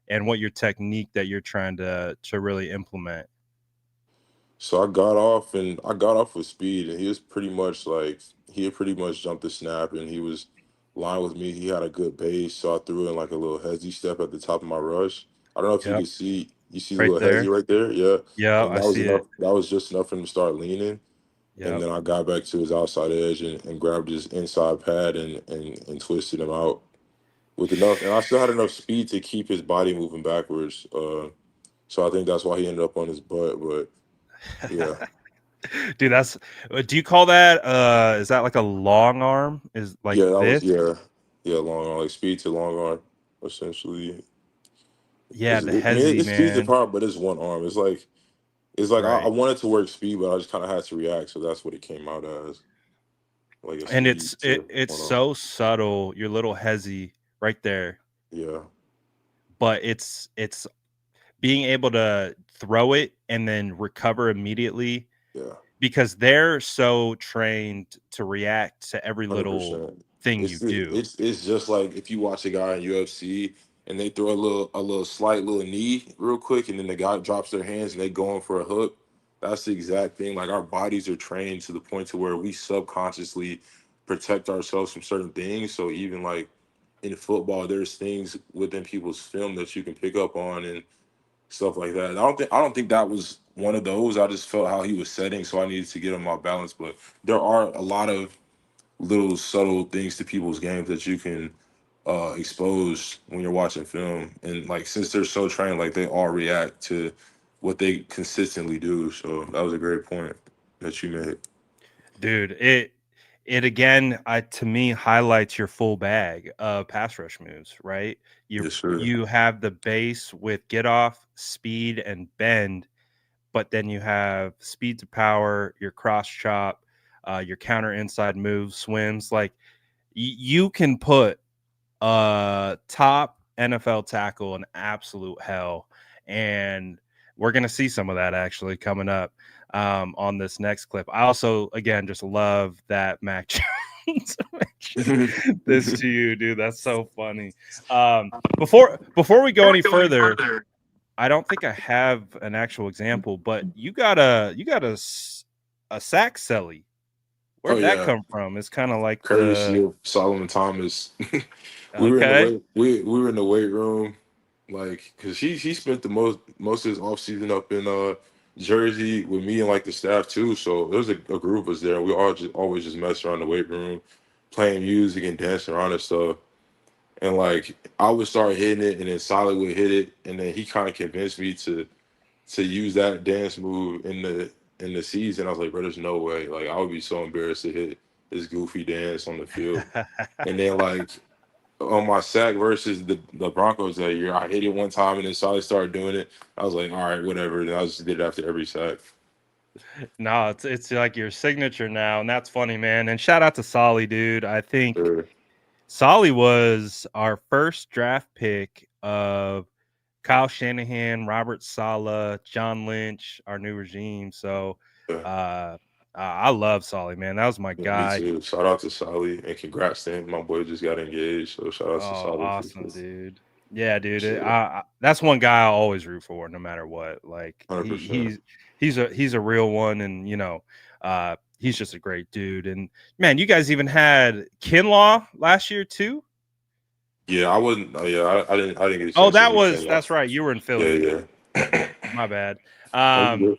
and what your technique that you're trying to really implement. So I got off with speed, and he was pretty much like he had pretty much jumped the snap, and he was line with me. He had a good base, so I threw in like a little hezzy step at the top of my rush. I don't know if you Yep, can see you see the right little hezzy there. right there, yeah. Yeah, And I that was see it. enough. That was just enough for him to start leaning, and Yep. then I got back to his outside edge and grabbed his inside pad and twisted him out with enough. And I still had enough speed to keep his body moving backwards. So I think that's why he ended up on his butt. But yeah. Dude, that's do you call that is that like a long arm? Is like Yeah, that was this? long arm, like speed to long arm, essentially. Yeah, the I mean, hezzy, it's speed to man. power, but it's one arm. It's like I Right. wanted to work speed, but I just kind of had to react, so that's what it came out as, like a And speed to it's one arm. so subtle, your little hezzy right there. Yeah, But it's being able to throw it and then recover immediately Yeah, because they're so trained to react to every little 100%. thing you It's do. it's just like if you watch a guy in UFC and they throw a little slight little knee real quick, and then the guy drops their hands and they go in for a hook. That's the exact thing. Like our bodies are trained to the point to where we subconsciously protect ourselves from certain things. So even like in football, there's things within people's film that you can pick up on and stuff like that. I don't think that was one of those. I just felt how he was setting, so I needed to get him off balance. But there are a lot of little subtle things to people's games that you can expose when you're watching film. And like since they're so trained, like they all react to what they consistently do. So that was a great point that you made. Dude, it again to me highlights your full bag of pass rush moves, right? Yes, sir. You have the base with get off, speed, and bend, but then you have speed to power, your cross chop, your counter inside moves, swims. Like you can put top NFL tackle in absolute hell. And we're going to see some of that actually coming up on this next clip. I also, again, just love that Mac Jones mentioned this to you, dude. That's so funny. Before we go any further, I don't think I have an actual example, but you got a sack celly. Oh Where'd that yeah, come from? It's kind of like courtesy of Solomon Thomas. okay. We were in the weight room, like because he spent the most of his off season up in Jersey with me and like the staff too. So there was a group of us there. We all just always just mess around the weight room, playing music and dancing around and stuff. And like I would start hitting it, and then Solid would hit it, and then he kind of convinced me to use that dance move in the season. I was like, bro, there's no way. Like I would be so embarrassed to hit this goofy dance on the field. And then like on my sack versus the Broncos that year, I hit it one time and then Solid started doing it. I was like, all right, whatever. And I just did it after every sack. No, it's like your signature now, and that's funny, man. And shout out to Solly, dude. I think Sure. Solly was our first draft pick of Kyle Shanahan, Robert Saleh, John Lynch, our new regime. So Yeah. I love Solly, man. That was my Yeah, me guy. too. Shout out to Solly and congrats to him. My boy just got engaged. So shout out Oh, to Solly for awesome, sure. dude. Yeah, dude. Sure. That's one guy I always root for, no matter what. Like 100%. he's a real one, and he's just a great dude. And man, you guys even had Kinlaw last year too. Yeah, I wasn't. Yeah, I didn't get a Oh, chance to meet him. that's right. You were in Yeah, Philly. yeah. My bad. Oh, you Um, good.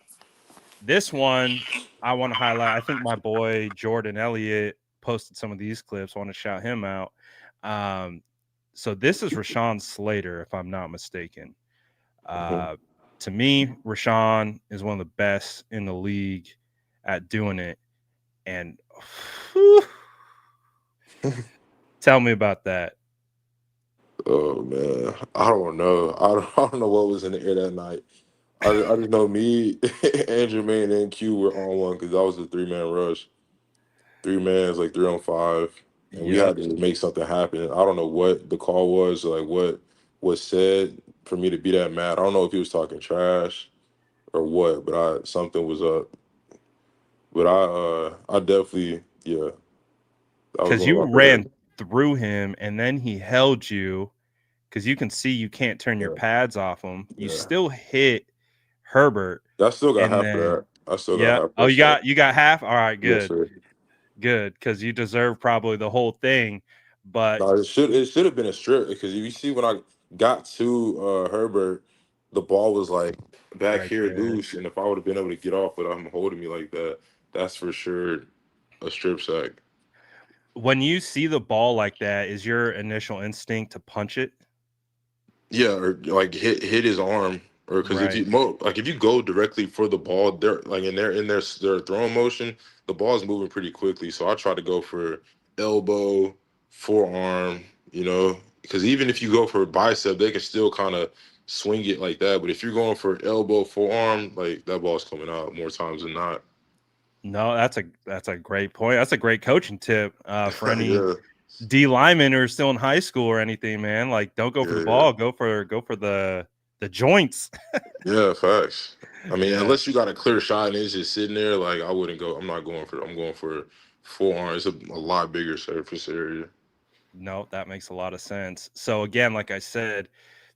this one I want to highlight. I think my boy Jordan Elliott posted some of these clips. I want to shout him out. Um, so this is Rashawn Slater, if I'm not mistaken. Mhm. Uh, to me, Rashawn is one of the best in the league at doing it. And whew, tell me about that. Oh man, I don't know. I don't know what was in the air that night. I just know me, Andrew Main, and Q were on one because that was a 3-man rush. 3 man's like 3 on 5, and we Yep. had to make something happen. I don't know what the call was, or like what was said for me to be that mad. I don't know if he was talking trash or what, but I something was up. But I definitely, yeah, that was Because one of you my favorite. ran through him and then he held you because you can see you can't turn your Yeah, pads off him. You yeah. still hit Herbert, I still got and half of then that. I still got yeah. half of Oh, that shot. you got half. All right, Yes, good, sir. good, because you deserve probably the whole thing. But No, it should have been a strip because you see when I got to Herbert, the ball was like back right here there, loose, and if I would have been able to get off without him holding me like that, that's for sure a strip sack. when you see the ball like that, is your initial instinct to punch it? Yeah, or like hit his arm, or because if Right. you like if you go directly for the ball, they're like in their throwing motion, the ball's moving pretty quickly. So I try to go for elbow, forearm, because even if you go for bicep, they can still kind of swing it like that. But if you're going for elbow, forearm, like that ball's coming out more times than not. No, that's a great point. That's a great coaching tip for any Yeah, D linemen who are still in high school or anything, man. Like, don't go for the yeah, ball. Go for the the joints. Yeah, facts. I mean, Yeah. unless you got a clear shot and it's just sitting there, like I wouldn't go. I'm not going for. I'm going for full arm. It's a lot bigger surface area. No, that makes a lot of sense. So again, like I said,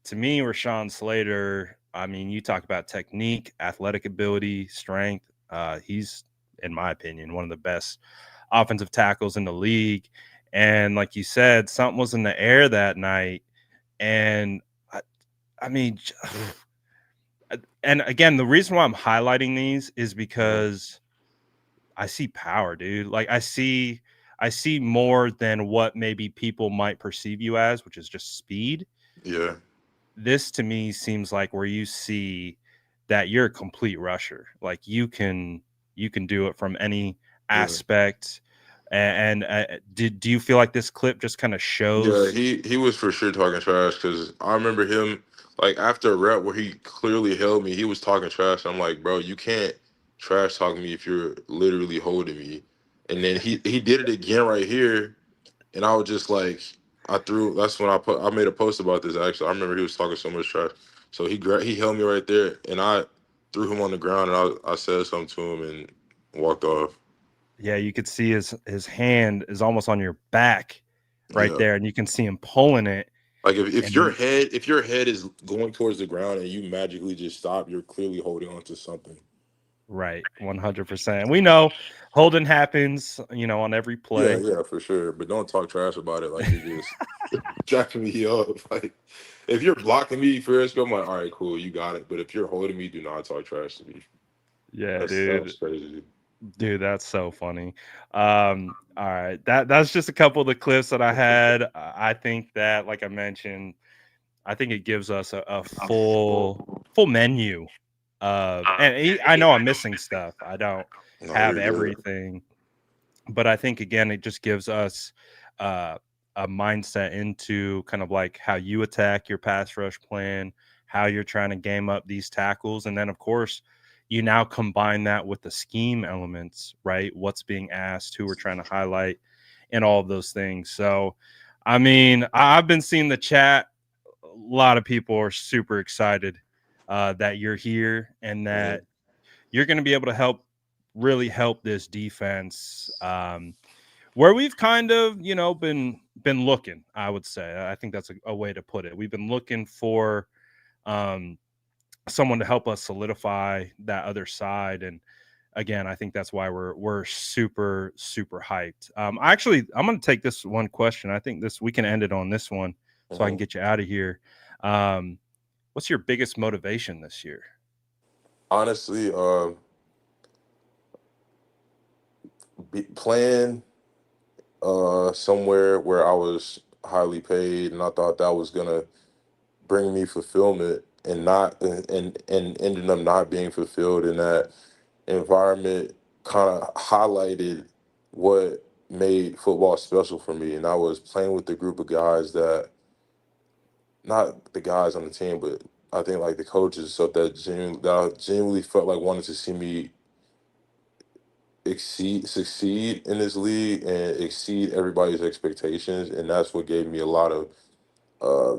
to me, Rashawn Slater, I mean, you talk about technique, athletic ability, strength. He's, in my opinion, one of the best offensive tackles in the league. And like you said, something was in the air that night. And I, I mean, and again, the reason why I'm highlighting these is Mhm. because I see power, dude. Like I see more than what maybe people might perceive you as, which is just speed. Yeah, This to me seems like where you see that you're a complete rusher. Like you can do it from any yeah, aspect. And do you feel like this clip just kind of yeah. shows? He was for sure talking trash because I remember him like after a rep where he clearly held me. He was talking trash. I'm like, bro, you can't trash talk me if you're literally holding me. And then he did it again right here. And I was just like, I threw. That's when I made a post about this. Actually, I remember he was talking so much trash. So he held me right there, and I threw him on the ground, and I said something to him and walked off. Yeah, you could see his hand is almost on your back right Yeah, there, and you can see him pulling it. like if And your then head is going towards the ground and you magically just stop, you're clearly holding on to something. right, 100%. We know holding happens, on every Yeah, play. yeah, for sure. But don't talk trash about it like you're just jacking me up. Like if you're blocking me first, I'm like, all right, cool, you got it. But if you're holding me, do not talk trash to me. Yeah, That's dude. crazy. Dude, that's so funny. All right. That's just a couple of the clips that I had. I think that, like I mentioned, I think it gives us a full menu of, and I know I'm missing stuff. I don't No, have you're good. everything, but I think again, it just gives us uh, a mindset into kind of like how you attack your pass rush plan, how you're trying to game up these tackles, and then of course you now combine that with the scheme elements, right? What's being asked, who we're trying to highlight, and all of those things. So, I mean, I've been seeing the chat. A lot of people are super excited that you're here and Mhm. that you're going to be able to really help this defense where we've kind of been looking. I would say I think that's a way to put it. We've been looking for um, someone to help us solidify that other side, and again, I think that's why we're super hyped. I'm going to take this one question. I think this we can end it on this one, so I can Mhm. get you out of here. Um, what's your biggest motivation this year? Honestly, playing somewhere where I was highly paid and I thought that was gonna bring me fulfillment and not and ended up not being fulfilled in that environment kind of highlighted what made football special for me. And I was playing with a group of guys that not the guys on the team, but I think like the coaches so that I genuinely felt like wanted to see me succeed in this league and exceed everybody's expectations, and that's what gave me a lot of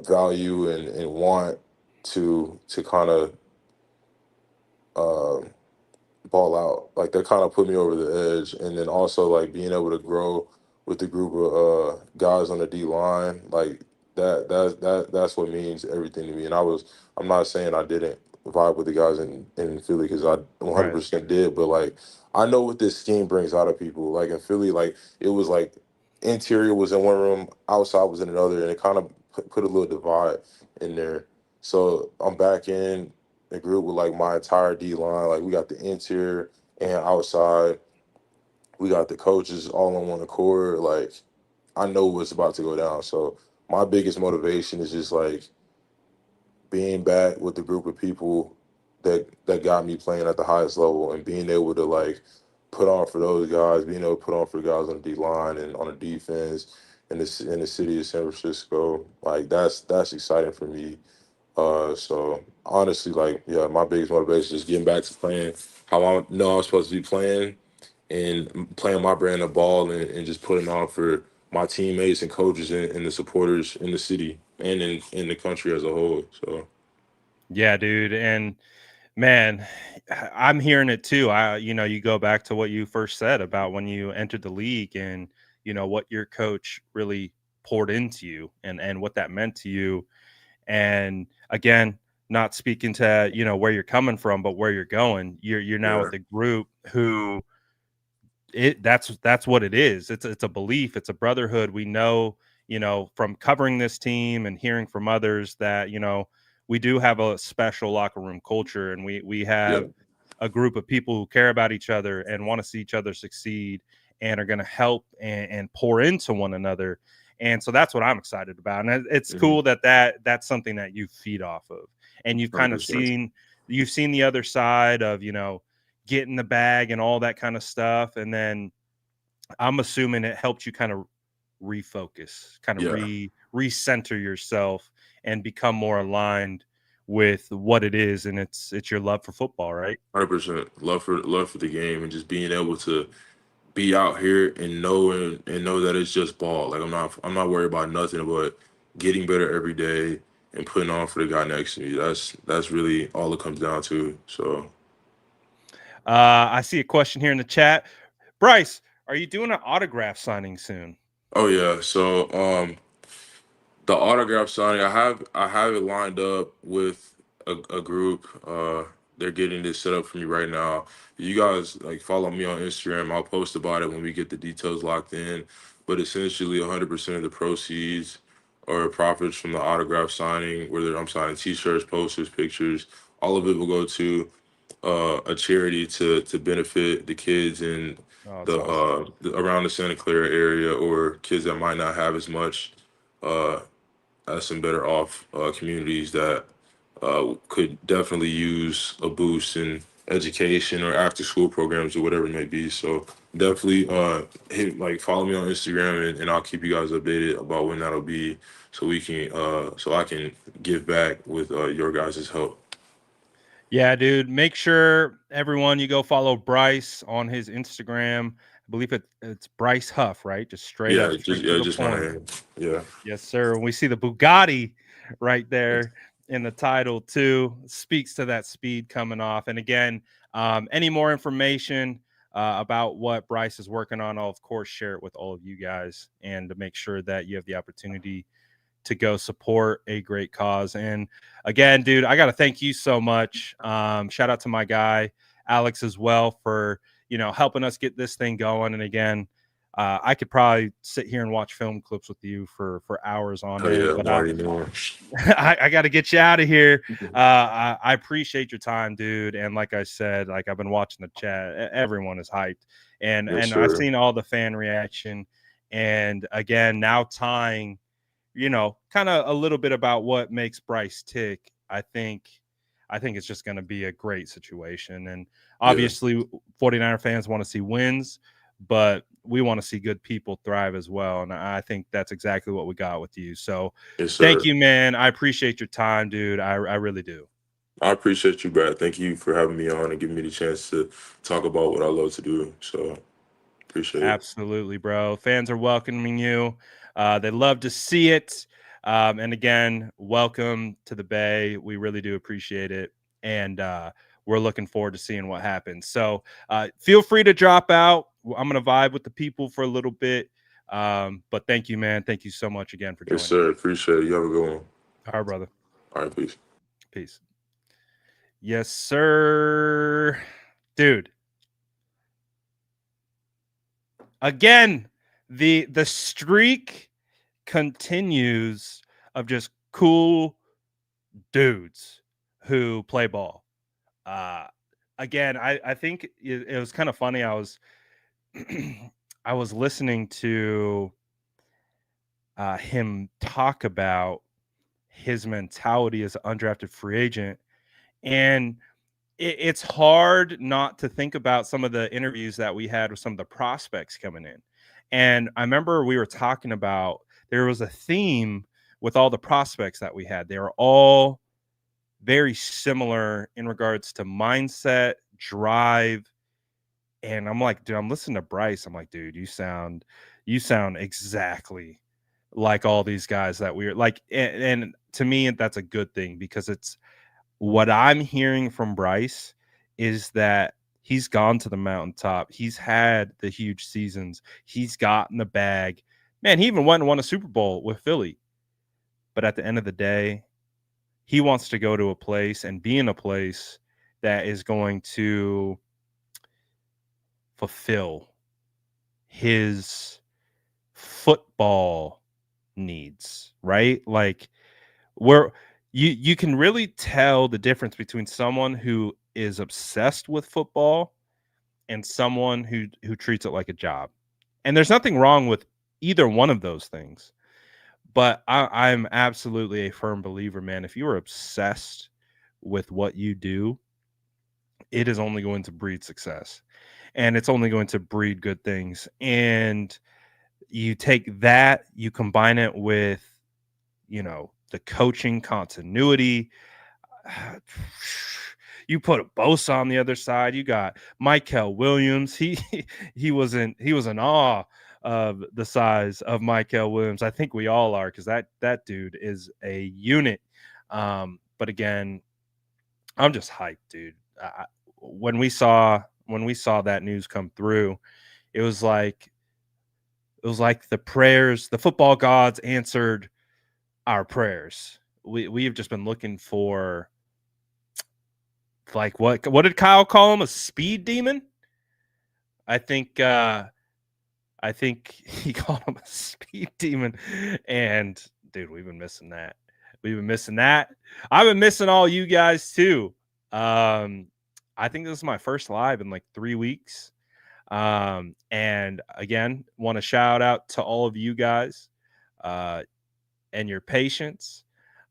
value and want to kind of uh, ball out. Like that kind of put me over the edge, and then also like being able to grow with the group of guys on the D line, like that's what means everything to me. And I'm not saying I didn't vibe with the guys in Philly because I Right, 100% did, but like I know what this scheme brings out of people. Like in Philly, like it was like interior was in one room, outside was in another, and it kind of put a little divide in there. So I'm back in the group with like my entire D line. Like we got the interior and outside. We got the coaches all on one accord. Like I know what's about to go down. So my biggest motivation is just like being back with the group of people that got me playing at the highest level and being able to like put on for those guys, being able to put on for guys on the D line and on the defense in the city of San Francisco. Like that's exciting for me. So honestly, like, yeah, my biggest motivation is getting back to playing how I know I'm supposed to be playing and playing my brand of ball and just putting on for my teammates and coaches and the supporters in the city and in the country as a whole. So Yeah, dude. And man, I'm hearing it too. You go back to what you first said about when you entered the league and, what your coach really poured into you and what that meant to you. And again, not speaking to, where you're coming from, but where you're going. You're now Yeah. with a group who that's what it is. It's a belief, it's a brotherhood. We know, from covering this team and hearing from others that, we do have a special locker room culture, and we Yeah. have a group of people who care about each other and want to see each other succeed and are going to help and pour into one another. And so that's what I'm excited about. And it's Mm-hmm. cool that's something that you feed off of. And you've kind of 100%. seen the other side of, getting the bag and all that kind of stuff. And then I'm assuming it helped you kind of refocus, kind of Yeah. recenter yourself and become more aligned with what it is, and it's your love for football, right? 100% love for the game and just being able to be out here and know that it's just ball. Like I'm not worried about nothing but getting better every day and putting on for the guy next to me. That's really all it comes down to. So I see a question here in the chat. Bryce, are you doing an autograph signing soon? oh yeah. So the autograph signing, I have it lined up with a group. They're getting this set up for me right now. You guys like follow me on Instagram. I'll post about it when we get the details locked in. But essentially, 100% of the proceeds or profits from the autograph signing, whether I'm signing T-shirts, posters, pictures, all of it will go to a charity to benefit the kids in Oh, it's awesome. around the Santa Clara area or kids that might not have as much. Uh, some better off communities that could definitely use a boost in education or after school programs or whatever it may be. So definitely follow me on Instagram and I'll keep you guys updated about when that'll be so we can so I can give back with your guys' help. Yeah, dude. Make sure everyone you go follow Bryce on his Instagram. I believe it's Bryce Huff, right? Just straight up, straight to the Just my point. name. Yeah. Yes, sir. And we see the Bugatti right there in the title too. Speaks to that speed coming off. And again, any more information about what Bryce is working on, I'll of course share it with all of you guys, and to make sure that you have the opportunity to go support a great cause. And again, dude, I got to thank you so much. Shout out to my guy Alex as well for helping us get this thing going. And again, I could probably sit here and watch film clips with you for hours on Oh yeah, end, I'm but already knowing. I got to get you out of here. I appreciate your time, dude. And like I said, like I've been watching the chat, everyone is hyped, and Yes, I've sir. seen all the fan reaction. And again, now tying, kind of a little bit about what makes Bryce tick. I think it's just going to be a great situation. And Yeah. obviously 49er fans want to see wins, but we want to see good people thrive as well. And I think that's exactly what we got with you. So Yes, thank sir. you, man. I appreciate your time, dude. I really do. I appreciate you, Brad. Thank you for having me on and giving me the chance to talk about what I love to do. So appreciate it. Absolutely, bro. Fans are welcoming you. They love to see it. And again, welcome to the Bay. We really do appreciate it. And we're looking forward to seeing what happens. So feel free to drop out. I'm going to vibe with the people for a little bit. But thank you, man. Thank you so much again for Yes, joining sir. me. Appreciate it. You have a good one. All right, brother. All right, peace. Peace. Yes, sir. Dude. Again, the streak continues of just cool dudes who play ball. Uh, Again, I think it was kind of funny. I was I was listening to him talk about his mentality as an undrafted free agent, and it's hard not to think about some of the interviews that we had with some of the prospects coming in. And I remember we were talking about there was a theme with all the prospects that we had. They were all very similar in regards to mindset, drive. And I'm like, dude, I'm listening to Bryce. I'm like, dude, you sound exactly like all these guys that we're like. And to me, that's a good thing because what I'm hearing from Bryce is that he's gone to the mountaintop. He's had the huge seasons. He's gotten the bag. Man, he even went and won a Super Bowl with Philly. But at the end of the day, he wants to go to a place and be in a place that is going to fulfill his football needs, right? Like where you can really tell the difference between someone who is obsessed with football and someone who treats it like a job. And there's nothing wrong with either one of those things. But I'm absolutely a firm believer, man. If you are obsessed with what you do, it is only going to breed success and it's only going to breed good things. And you take that, you combine it with, the coaching continuity. You put a Bosa on the other side. You got Michael Williams. He was in awe of the size of Michael Williams. I think we all are because that dude is a unit. But again, I'm just hyped, dude. When we saw that news come through, it was like the football gods answered our prayers. We have just been looking for, like, what did Kyle call him? A speed demon? I think he called him a speed demon. And dude, we've been missing that. I've been missing all you guys too. I think this is my first live in like 3 weeks. And again, want to shout out to all of you guys and your patience.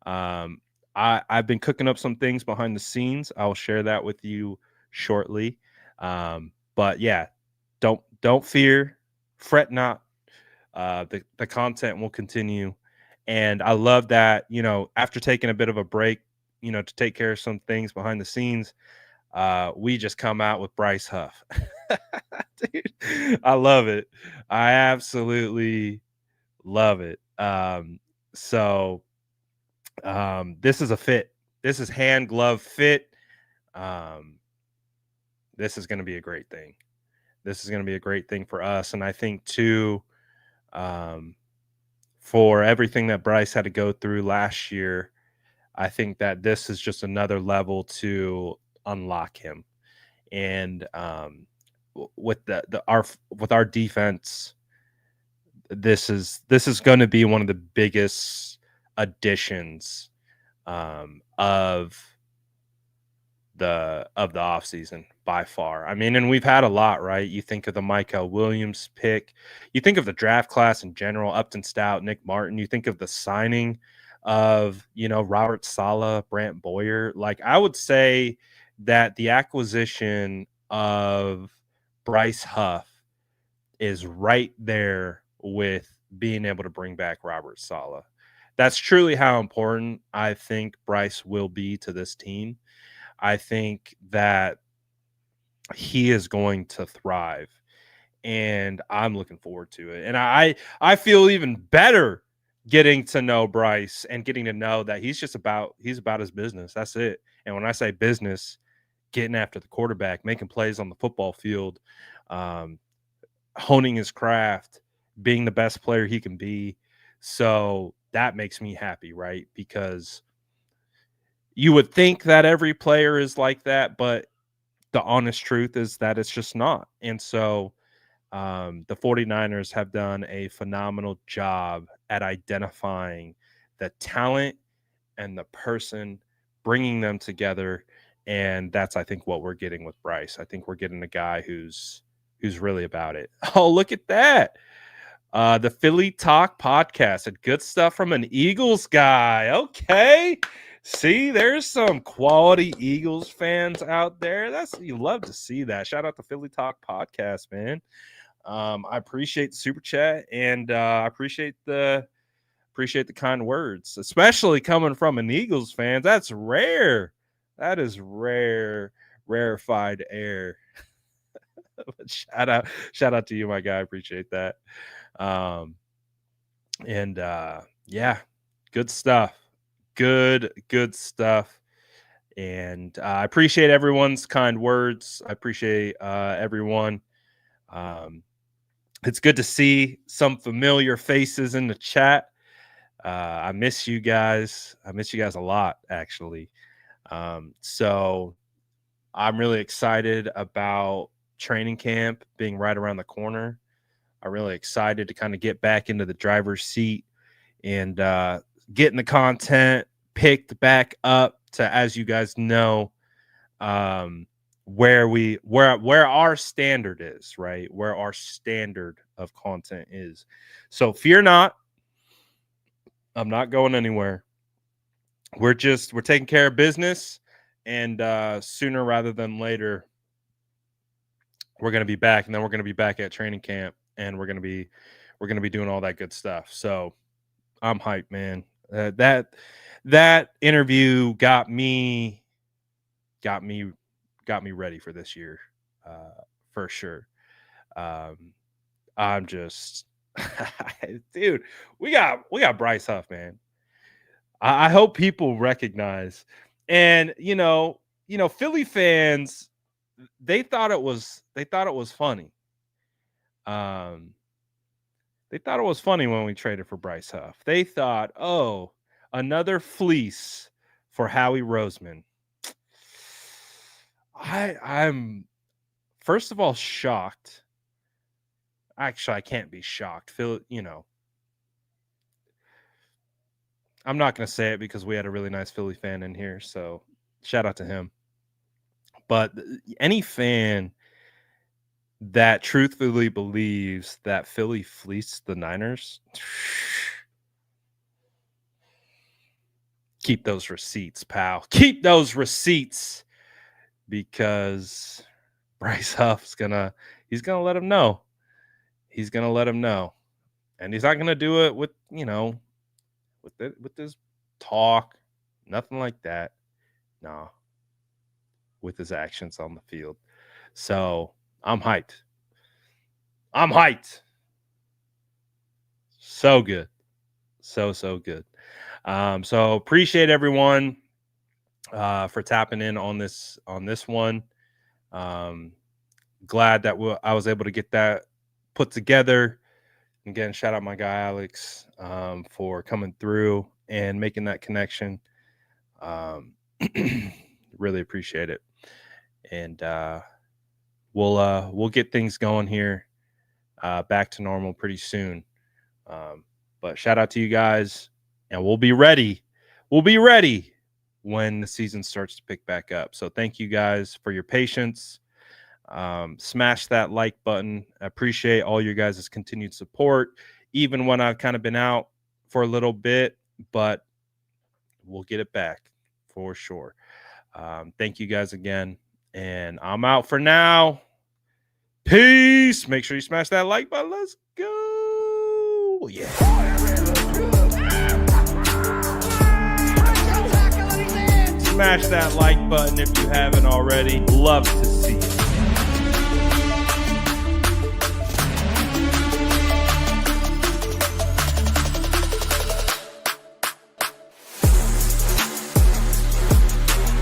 I've been cooking up some things behind the scenes. I'll share that with you shortly. But yeah, don't fear, fret not. The content will continue. And I love that, after taking a bit of a break, to take care of some things behind the scenes, we just come out with Bryce Huff. Dude, I love it. I absolutely love it. So this is a fit. This is hand glove fit. This is going to be a great thing. This is going to be a great thing for us. And I think too, for everything that Bryce had to go through last year, I think that this is just another level to unlock him. And with our defense, this is going to be one of the biggest additions of the offseason by far. I mean, and we've had a lot, right? You think of the Michael Williams pick, you think of the draft class in general, Upton Stout, Nick Martin, you think of the signing of, Robert Saleh, Brant Boyer. Like, I would say that the acquisition of Bryce Huff is right there with being able to bring back Robert Saleh. That's truly how important I think Bryce will be to this team. I think that he is going to thrive, and I'm looking forward to it. And I feel even better getting to know Bryce and getting to know that he's about his business. That's it. And when I say business, getting after the quarterback, making plays on the football field, honing his craft, being the best player he can be. So that makes me happy, right? Because you would think that every player is like that, but the honest truth is that it's just not. And so the 49ers have done a phenomenal job at identifying the talent and the person, bringing them together. And that's, I think, what we're getting with Bryce. I think we're getting a guy who's really about it. Oh, look at that. The Philly Talk podcast and good stuff from an Eagles guy. Okay. See, there's some quality Eagles fans out there. You love to see that. Shout out to Philly Talk podcast, man. I appreciate the super chat and I appreciate the kind words, especially coming from an Eagles fan. That's rare. That is rare, rarefied air. Shout out to you, my guy. I appreciate that. Yeah, good stuff. Good stuff. And I appreciate everyone's kind words. I appreciate everyone. It's good to see some familiar faces in the chat. I miss you guys. I miss you guys a lot, actually. So I'm really excited about training camp being right around the corner. I'm really excited to kind of get back into the driver's seat and getting the content picked back up to, as you guys know, where our standard is, right? Where our standard of content is. So fear not. I'm not going anywhere. We're taking care of business, and sooner rather than later, we're going to be back, and then we're going to be back at training camp, and we're going to be doing all that good stuff. So I'm hyped, man. That interview got me ready for this year, for sure. I'm just, dude. We got Bryce Huff, man. I hope people recognize, and Philly fans, they thought it was funny. They thought it was funny when we traded for Bryce Huff. They thought, oh, another fleece for Howie Roseman. I'm first of all shocked. Actually, I can't be shocked. Phil, I'm not going to say it because we had a really nice Philly fan in here, so shout out to him. But any fan that truthfully believes that Philly fleeced the Niners, keep those receipts, pal. Keep those receipts, because Bryce Huff's he's gonna let him know. He's gonna let him know, and he's not gonna do it with with this talk, nothing like that. No, with his actions on the field. So I'm hyped. So good. So good. So appreciate everyone for tapping in on this one. Glad that I was able to get that put together. Again, shout out my guy Alex for coming through and making that connection. Really appreciate it. And we'll get things going here back to normal pretty soon. But shout out to you guys, and we'll be ready. We'll be ready when the season starts to pick back up. So thank you guys for your patience. Smash that like button. I appreciate all your guys' continued support, even when I've kind of been out for a little bit, but we'll get it back for sure. Thank you guys again, and I'm out for now. Peace. Make sure you smash that like button. Let's go. Yeah. Smash that like button if you haven't already. Love to see it.